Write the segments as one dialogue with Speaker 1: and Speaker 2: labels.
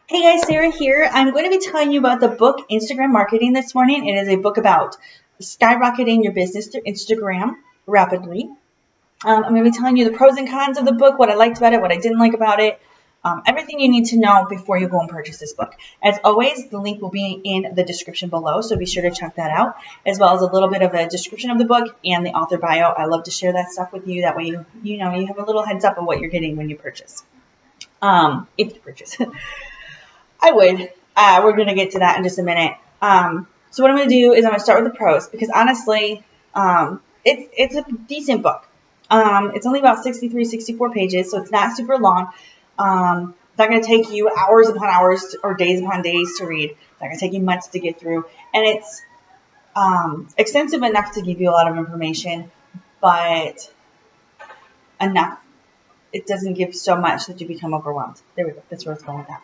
Speaker 1: Hey guys, Sarah here. I'm going to be telling you about the book Instagram Marketing this morning. It is a book about skyrocketing your business through Instagram rapidly. I'm going to be telling you the pros and cons of the book, what I liked about it, what I didn't like about it, everything you need to know before you go and purchase this book. As always, the link will be in the description below, so be sure to check that out, as well as a little bit of a description of the book and the author bio. I love to share that stuff with you. That way you have a little heads up of what you're getting when you purchase. If you purchase. I would. We're going to get to that in just a minute. So what I'm going to do is I'm going to start with the pros because honestly, it's a decent book. It's only about 63, 64 pages, so it's not super long. It's not going to take you hours upon hours or days upon days to read. It's not going to take you months to get through. And it's extensive enough to give you a lot of information, but enough. It doesn't give so much that you become overwhelmed. There we go. That's where it's going with that.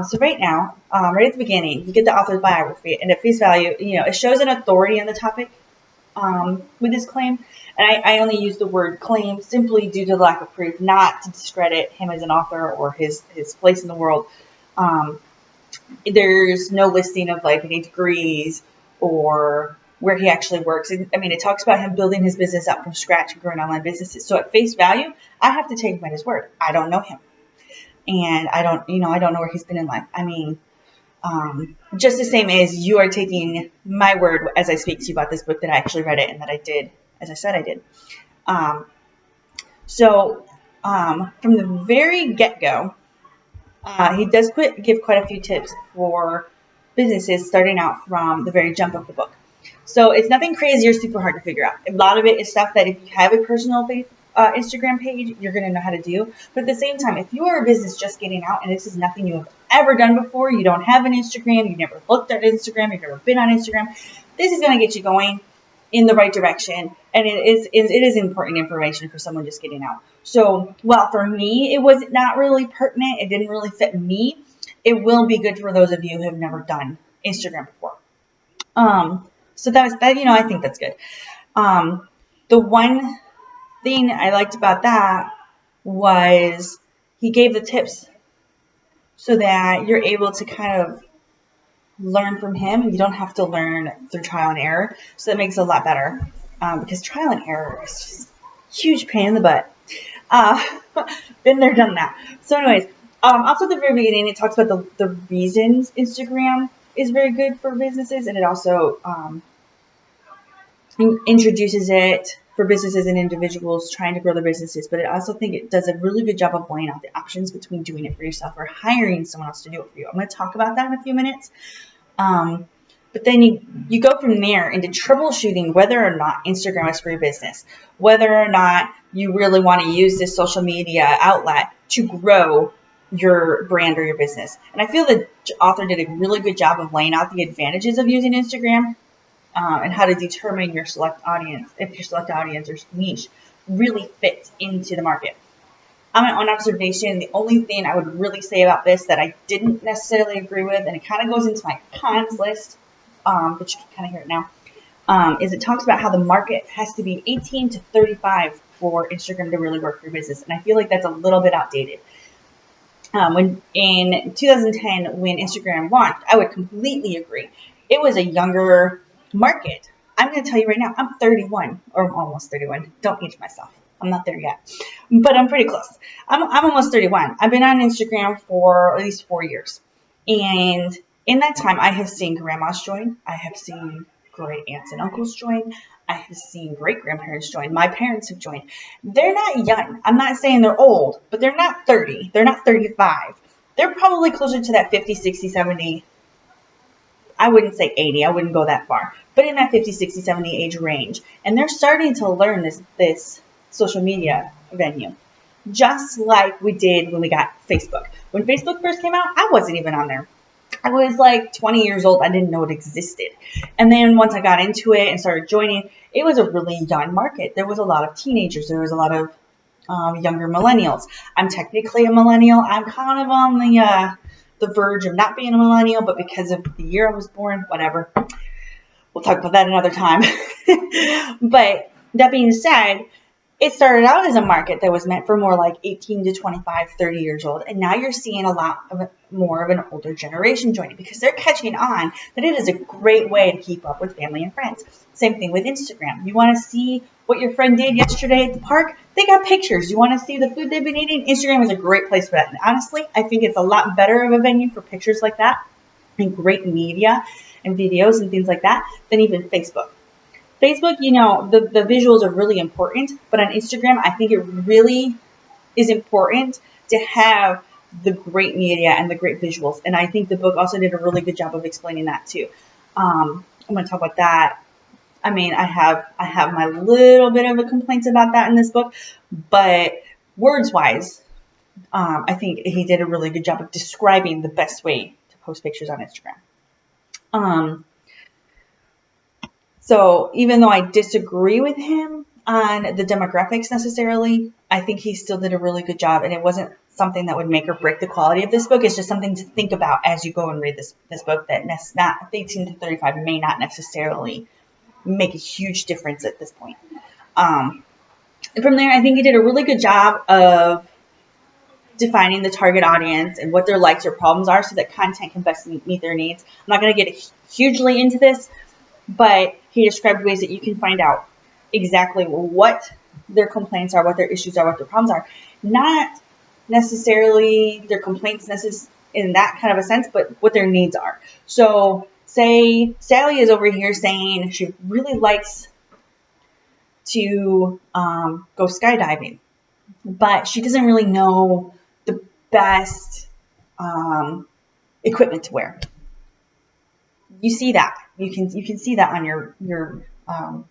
Speaker 1: So right now, right at the beginning, you get the author's biography, and at face value, it shows an authority on the topic with his claim. And I only use the word claim simply due to the lack of proof, not to discredit him as an author or his place in the world. There's no listing of like any degrees or where he actually works. I mean, it talks about him building his business up from scratch and growing online businesses. So at face value, I have to take him at his word. I don't know him. And I don't know where he's been in life. I mean, just the same as you are taking my word as I speak to you about this book that I actually read it and that I did, as I said I did. From the very get-go, he does give quite a few tips for businesses starting out from the very jump of the book. So it's nothing crazy or super hard to figure out. A lot of it is stuff that if you have a personal Instagram page, you're going to know how to do. But at the same time, if you are a business just getting out and this is nothing you have ever done before, you don't have an Instagram, you've never looked at Instagram, you've never been on Instagram, this is going to get you going in the right direction. And it is important information for someone just getting out. So, well, for me, it was not really pertinent. It didn't really fit me. It will be good for those of you who have never done Instagram before. So that I think that's good. The one thing I liked about that was he gave the tips so that you're able to kind of learn from him and you don't have to learn through trial and error. So that makes it a lot better because trial and error is just a huge pain in the butt. Been there, done that. So anyways, also at the very beginning, it talks about the reasons Instagram is very good for businesses, and it also introduces it for businesses and individuals trying to grow their businesses. But I also think it does a really good job of laying out the options between doing it for yourself or hiring someone else to do it for you. I'm going to talk about that in a few minutes. But then you go from there into troubleshooting whether or not Instagram is for your business, whether or not you really want to use this social media outlet to grow your brand or your business. And I feel the author did a really good job of laying out the advantages of using Instagram and how to determine your select audience, if your select audience or niche really fits into the market. On my own observation, the only thing I would really say about this that I didn't necessarily agree with, and it kind of goes into my cons list, but you can kind of hear it now, is it talks about how the market has to be 18 to 35 for Instagram to really work for your business. And I feel like that's a little bit outdated. When in 2010, when Instagram launched, I would completely agree. It was a younger market. I'm going to tell you right now, I'm 31 or almost 31. Don't age myself. I'm not there yet, but I'm pretty close. I'm almost 31. I've been on Instagram for at least 4 years. And in that time, I have seen grandmas join. I have seen great aunts and uncles join. I have seen great grandparents join. My parents have joined. They're not young. I'm not saying they're old, but they're not 30. They're not 35. They're probably closer to that 50, 60, 70. I wouldn't say 80. I wouldn't go that far. But in that 50, 60, 70 age range. And they're starting to learn this social media venue. Just like we did when we got Facebook. When Facebook first came out, I wasn't even on there. I was like 20 years old. I didn't know it existed. And then once I got into it and started joining, it was a really young market. There was a lot of teenagers. There was a lot of younger millennials. I'm technically a millennial. I'm kind of on the verge of not being a millennial, but because of the year I was born, whatever. We'll talk about that another time. But that being said, it started out as a market that was meant for more like 18 to 25, 30 years old. And now you're seeing a lot of more of an older generation joining because they're catching on that it is a great way to keep up with family and friends. Same thing with Instagram. You want to see what your friend did yesterday at the park? They got pictures. You want to see the food they've been eating? Instagram is a great place for that. And honestly, I think it's a lot better of a venue for pictures like that and great media and videos and things like that than even Facebook. Facebook, you know, the visuals are really important, but on Instagram, I think it really is important to have the great media and the great visuals. And I think the book also did a really good job of explaining that too. I'm going to talk about that. I mean, I have my little bit of a complaints about that in this book, but words-wise, I think he did a really good job of describing the best way to post pictures on Instagram. So even though I disagree with him on the demographics necessarily, I think he still did a really good job. And it wasn't something that would make or break the quality of this book. It's just something to think about as you go and read this book that not 18 to 35 may not necessarily make a huge difference at this point. And from there, I think he did a really good job of defining the target audience and what their likes or problems are so that content can best meet their needs. I'm not going to get hugely into this, but he described ways that you can find out exactly what their complaints are, what their issues are, what their problems are. Not necessarily their complaints in that kind of a sense, but what their needs are. So say Sally is over here saying she really likes to go skydiving, but she doesn't really know the best equipment to wear. You see that. You can see that on your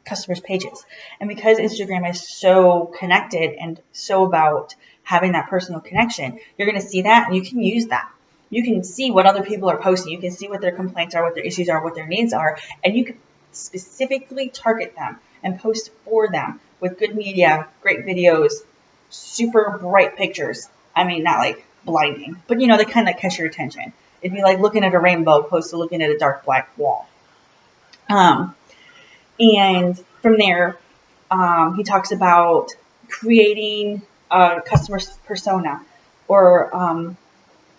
Speaker 1: customers' pages. And because Instagram is so connected and so about having that personal connection, you're going to see that and you can use that. You can see what other people are posting. You can see what their complaints are, what their issues are, what their needs are, and you can specifically target them and post for them with good media, great videos, super bright pictures. I mean, not like blinding, but you know, the kind that catch your attention. It'd be like looking at a rainbow opposed to looking at a dark black wall. And from there, he talks about creating a customer persona or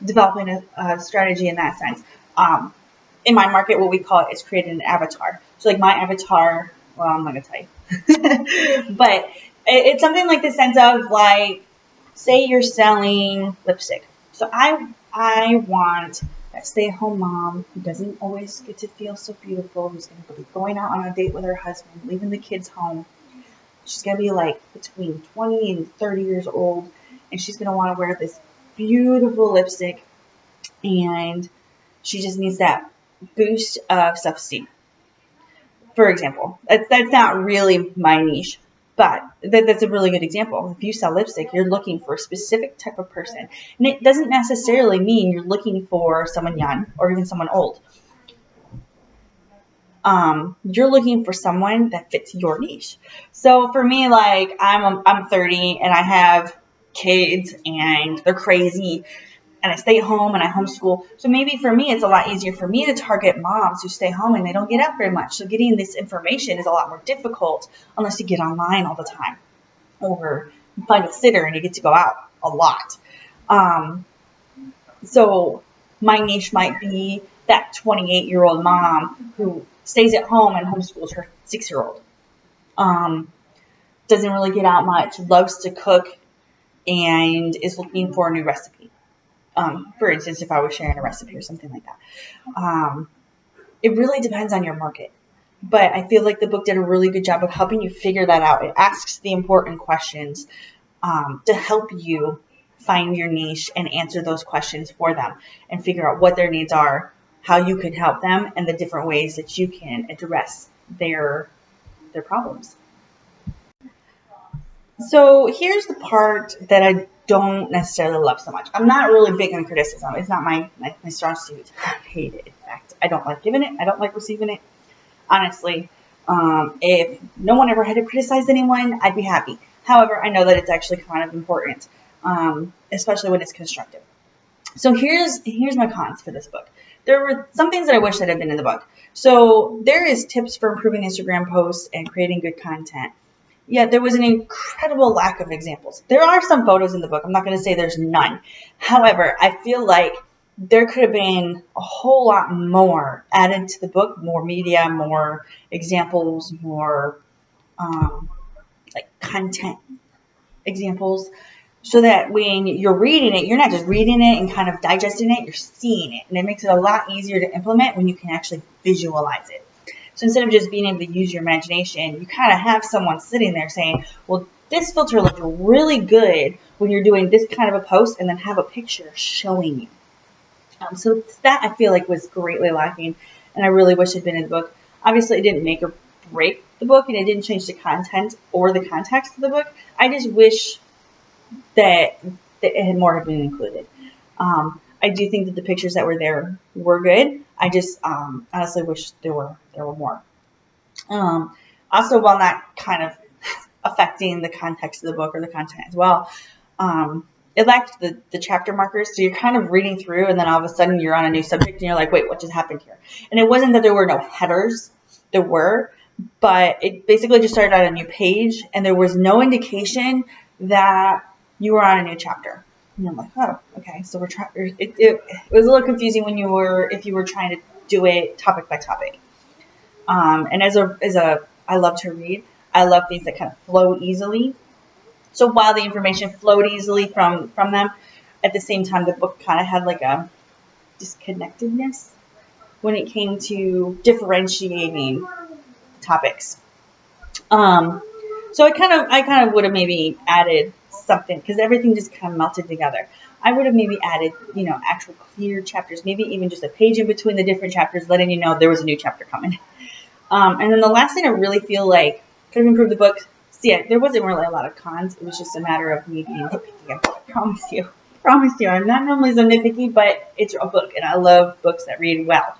Speaker 1: developing a strategy in that sense. In my market, what we call it is creating an avatar. So like my avatar, well, I'm not going to tell you. But it's something like the sense of like, say you're selling lipstick. So I want that stay-at-home mom who doesn't always get to feel so beautiful, who's going to be going out on a date with her husband, leaving the kids home. She's going to be like between 20 and 30 years old, and she's going to want to wear this beautiful lipstick, and she just needs that boost of self-esteem. For example, that's not really my niche, but that's a really good example. If you sell lipstick, you're looking for a specific type of person. And it doesn't necessarily mean you're looking for someone young or even someone old. You're looking for someone that fits your niche. So for me, like I'm 30 and I have kids and they're crazy and I stay home and I homeschool. So maybe for me, it's a lot easier for me to target moms who stay home and they don't get out very much. So getting this information is a lot more difficult unless you get online all the time or find a sitter and you get to go out a lot. So my niche might be that 28-year-old mom who stays at home and homeschools her 6-year-old. Doesn't really get out much, loves to cook, and is looking for a new recipe. For instance, if I was sharing a recipe or something like that. It really depends on your market. But I feel like the book did a really good job of helping you figure that out. It asks the important questions to help you find your niche and answer those questions for them and figure out what their needs are, how you can help them, and the different ways that you can address their problems. So here's the part that I don't necessarily love so much. I'm not really big on criticism. It's not my strong suit. I hate it. In fact, I don't like giving it. I don't like receiving it. Honestly, if no one ever had to criticize anyone, I'd be happy. However, I know that it's actually kind of important, especially when it's constructive. So here's my cons for this book. There were some things that I wish that had been in the book. So there is tips for improving Instagram posts and creating good content. yet there was an incredible lack of examples. There are some photos in the book. I'm not going to say there's none. However, I feel like there could have been a whole lot more added to the book, more media, more examples, more like content examples, so that when you're reading it, you're not just reading it and kind of digesting it, you're seeing it. And it makes it a lot easier to implement when you can actually visualize it. So instead of just being able to use your imagination, you kind of have someone sitting there saying, well, this filter looked really good when you're doing this kind of a post, and then have a picture showing you. So that I feel like was greatly lacking, and I really wish it had been in the book. Obviously, it didn't make or break the book, and it didn't change the content or the context of the book. I just wish that it had more have been included. I do think that the pictures that were there were good. I just honestly wish there were more. Also, while not kind of affecting the context of the book or the content as well, it lacked the chapter markers. So you're kind of reading through, and then all of a sudden you're on a new subject, and you're like, wait, what just happened here? And it wasn't that there were no headers. There were, but it basically just started on a new page, and there was no indication that you were on a new chapter. And I'm like, oh, okay. So we're trying. It was a little confusing if you were trying to do it topic by topic. And as a I love to read. I love things that kind of flow easily. So while the information flowed easily from them, at the same time the book kind of had like a disconnectedness when it came to differentiating topics. So I kind of would have maybe added something, because everything just kind of melted together. I would have maybe added, actual clear chapters, maybe even just a page in between the different chapters, letting you know there was a new chapter coming. And then the last thing I really feel like could have improved the book. So yeah, there wasn't really a lot of cons. It was just a matter of me being nitpicky. I promise you. I'm not normally so nitpicky, but it's a book, and I love books that read well.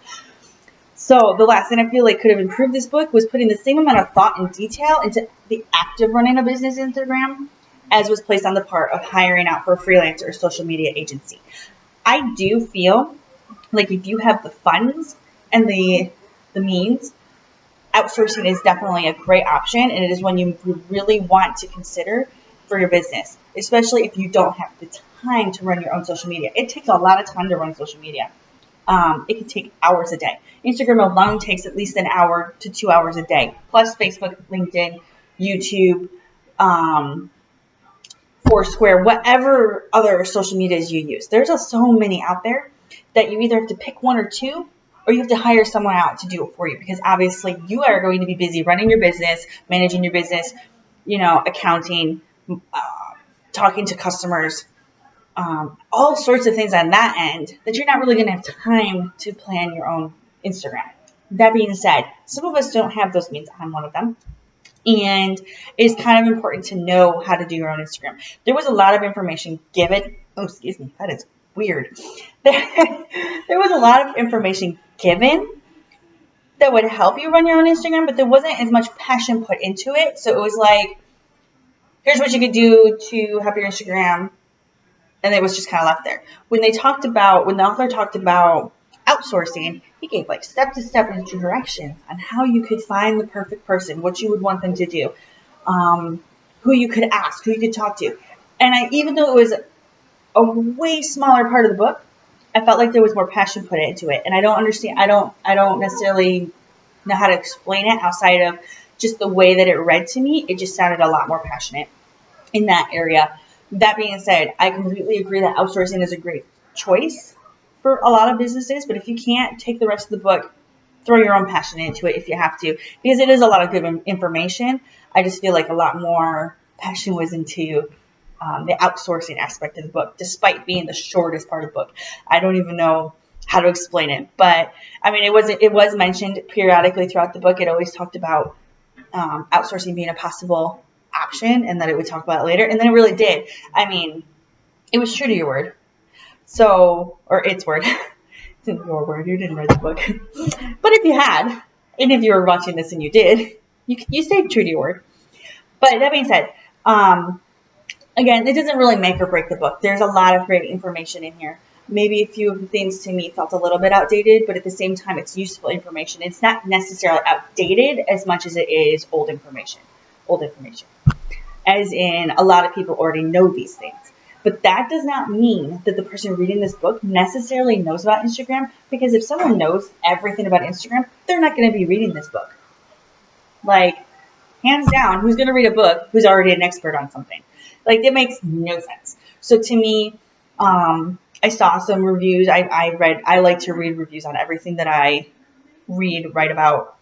Speaker 1: So the last thing I feel like could have improved this book was putting the same amount of thought and detail into the act of running a business Instagram as was placed on the part of hiring out for a freelancer or social media agency. I do feel like if you have the funds and the means, outsourcing is definitely a great option, and it is one you really want to consider for your business, especially if you don't have the time to run your own social media. It takes a lot of time to run social media. It can take hours a day. Instagram alone takes at least an hour to 2 hours a day, plus Facebook, LinkedIn, YouTube, Foursquare, whatever other social medias you use. There's just so many out there that you either have to pick one or two, or you have to hire someone out to do it for you, because obviously you are going to be busy running your business, managing your business, accounting, talking to customers, all sorts of things on that end that you're not really going to have time to plan your own Instagram. That being said, some of us don't have those means. I'm one of them. And it's kind of important to know how to do your own Instagram. There was a lot of information given. Oh, excuse me. That is weird. There was a lot of information given that would help you run your own Instagram, but there wasn't as much passion put into it. So it was like, here's what you could do to help your Instagram. And it was just kind of left there. When the author talked about outsourcing, he gave like step-to-step directions on how you could find the perfect person, what you would want them to do, who you could ask, who you could talk to. And even though it was a way smaller part of the book, I felt like there was more passion put into it. And I don't understand. I don't necessarily know how to explain it outside of just the way that it read to me. It just sounded a lot more passionate in that area. That being said, I completely agree that outsourcing is a great choice for a lot of businesses, but if you can't, take the rest of the book, throw your own passion into it if you have to, because it is a lot of good information. I just feel like a lot more passion was into the outsourcing aspect of the book, despite being the shortest part of the book. I don't even know how to explain it, but I mean, it was mentioned periodically throughout the book. It always talked about outsourcing being a possible option, and that it would talk about it later, and then it really did. I mean, it was true to your word. So, or its word. It's your word. You didn't read the book. But if you had, and if you were watching this and you did, you stayed true to your word. But that being said, again, it doesn't really make or break the book. There's a lot of great information in here. Maybe a few of the things to me felt a little bit outdated, but at the same time, it's useful information. It's not necessarily outdated as much as it is old information. old information. As in, a lot of people already know these things. But that does not mean that the person reading this book necessarily knows about Instagram, because if someone knows everything about Instagram, they're not going to be reading this book. Like, hands down, who's going to read a book who's already an expert on something? Like, it makes no sense. So to me, I saw some reviews. I like to read reviews on everything that I read, write about,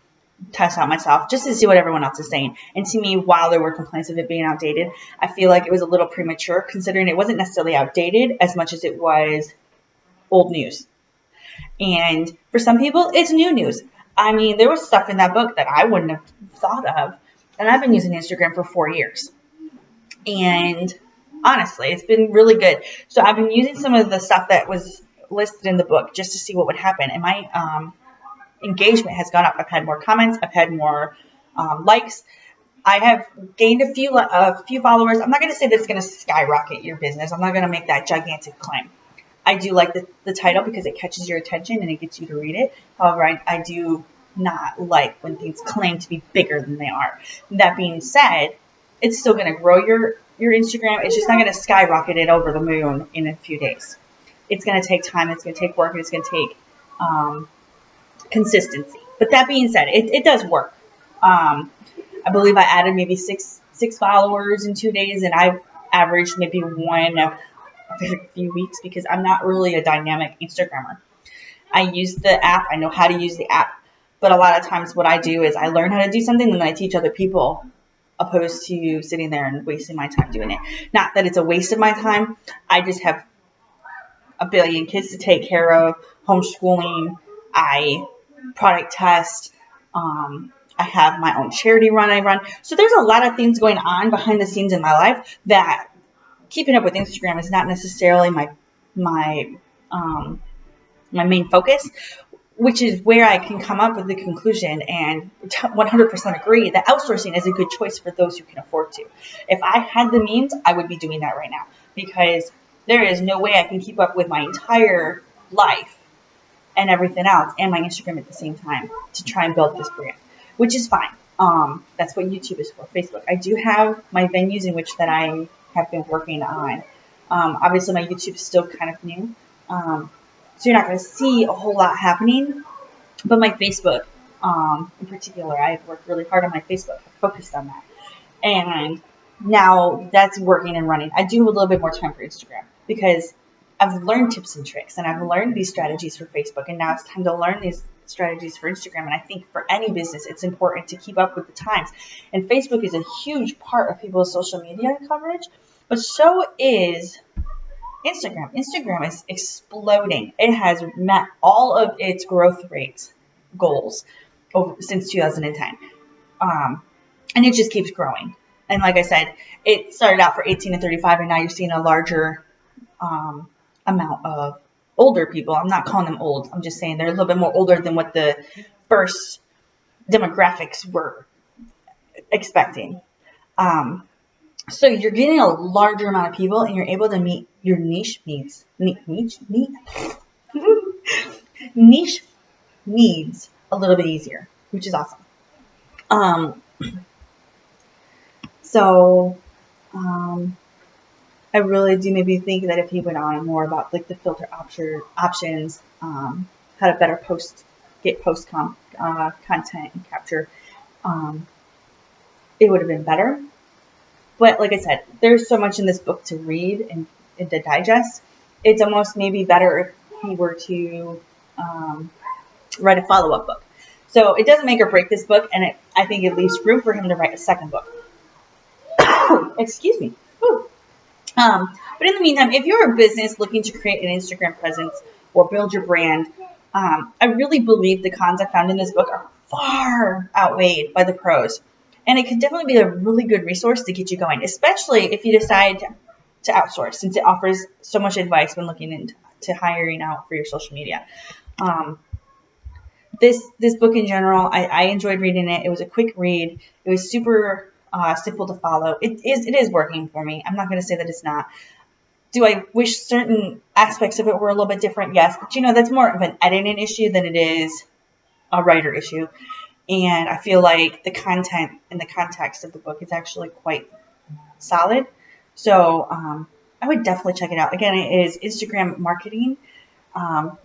Speaker 1: test out myself, just to see what everyone else is saying. And to me, while there were complaints of it being outdated, I feel like it was a little premature, considering it wasn't necessarily outdated as much as it was old news. And for some people, it's new news. I mean, there was stuff in that book that I wouldn't have thought of. And I've been using Instagram for 4 years. And honestly, it's been really good. So I've been using some of the stuff that was listed in the book just to see what would happen. And my engagement has gone up. I've had more comments. I've had more likes. I have gained a few followers. I'm not going to say that's going to skyrocket your business. I'm not going to make that gigantic claim. I do like the title because it catches your attention and it gets you to read it. However, I do not like when things claim to be bigger than they are. That being said, it's still going to grow your Instagram. It's just not going to skyrocket it over the moon in a few days. It's going to take time. It's going to take work. And it's going to take consistency. But that being said, it does work. I believe I added maybe six followers in 2 days, and I've averaged maybe one every few weeks because I'm not really a dynamic Instagrammer. I use the app. I know how to use the app. But a lot of times what I do is I learn how to do something and then I teach other people, opposed to sitting there and wasting my time doing it. Not that it's a waste of my time. I just have a billion kids to take care of, homeschooling, I product test, I have my own charity run I run. So there's a lot of things going on behind the scenes in my life that keeping up with Instagram is not necessarily my main focus, which is where I can come up with the conclusion and 100% agree that outsourcing is a good choice for those who can afford to. If I had the means, I would be doing that right now, because there is no way I can keep up with my entire life and everything else and my Instagram at the same time to try and build this brand, which is fine. That's what YouTube is for, Facebook. I do have my venues in which that I have been working on. Obviously, my YouTube is still kind of new. So you're not going to see a whole lot happening. But my Facebook, in particular, I've worked really hard on my Facebook. I focused on that. And now that's working and running. I do have a little bit more time for Instagram because I've learned tips and tricks. And I've learned these strategies for Facebook. And now it's time to learn these strategies for Instagram. And I think for any business, it's important to keep up with the times. And Facebook is a huge part of people's social media coverage. But so is Instagram. Instagram is exploding. It has met all of its growth rates goals since 2010. And it just keeps growing. And like I said, it started out for 18 to 35, and now you're seeing a larger amount of older people. I'm not calling them old. I'm just saying they're a little bit more older than what the first demographics were expecting. So you're getting a larger amount of people, and you're able to meet your niche needs. Niche needs a little bit easier, which is awesome. I really do maybe think that if he went on more about like the filter options, how to better get post content and capture, it would have been better. But like I said, there's so much in this book to read and to digest. It's almost maybe better if he were to write a follow-up book. So it doesn't make or break this book, and I think it leaves room for him to write a second book. Excuse me. But in the meantime, if you're a business looking to create an Instagram presence or build your brand, I really believe the cons I found in this book are far outweighed by the pros. And it could definitely be a really good resource to get you going, especially if you decide to outsource, since it offers so much advice when looking into hiring out for your social media. This book in general, I enjoyed reading it. It was a quick read. It was super simple to follow. It is working for me. I'm not going to say that it's not. Do I wish certain aspects of it were a little bit different? Yes. But, that's more of an editing issue than it is a writer issue. And I feel like the content and the context of the book is actually quite solid. So I would definitely check it out. Again, it is Instagram marketing. Hold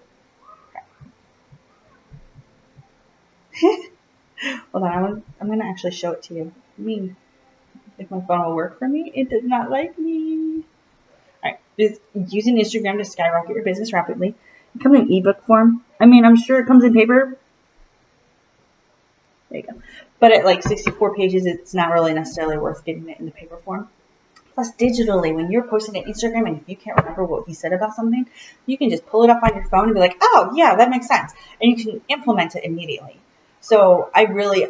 Speaker 1: on, I'm going to actually show it to you. I mean, if my phone will work for me, it does not like me. All right, it's using Instagram to skyrocket your business rapidly. It comes in ebook form. I mean, I'm sure it comes in paper. There you go. But at like 64 pages, it's not really necessarily worth getting it in the paper form. Plus, digitally, when you're posting to Instagram and if you can't remember what he said about something, you can just pull it up on your phone and be like, oh, yeah, that makes sense. And you can implement it immediately. So I really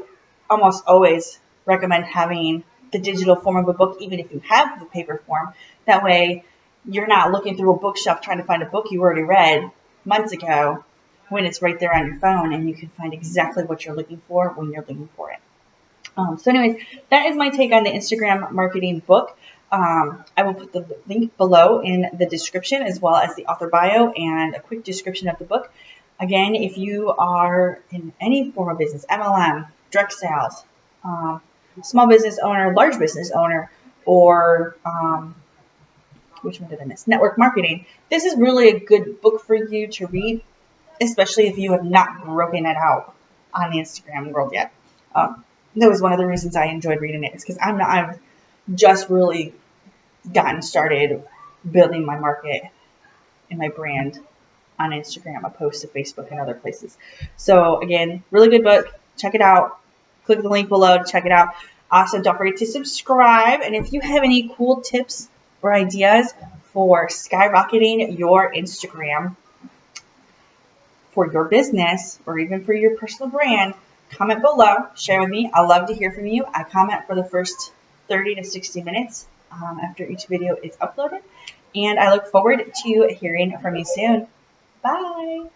Speaker 1: almost always recommend having the digital form of a book, even if you have the paper form. That way, you're not looking through a bookshelf trying to find a book you already read months ago when it's right there on your phone and you can find exactly what you're looking for when you're looking for it. So anyways, that is my take on the Instagram marketing book. I will put the link below in the description as well as the author bio and a quick description of the book. Again, if you are in any form of business, MLM, direct sales, small business owner, large business owner, or which one did I miss? Network marketing. This is really a good book for you to read, especially if you have not broken it out on the Instagram world yet. That was one of the reasons I enjoyed reading it. Is because I've just really gotten started building my market and my brand on Instagram, opposed to Facebook and other places. So again, really good book. Check it out. Click the link below to check it out. Also, don't forget to subscribe. And if you have any cool tips or ideas for skyrocketing your Instagram for your business or even for your personal brand, comment below. Share with me. I love to hear from you. I comment for the first 30 to 60 minutes after each video is uploaded. And I look forward to hearing from you soon. Bye.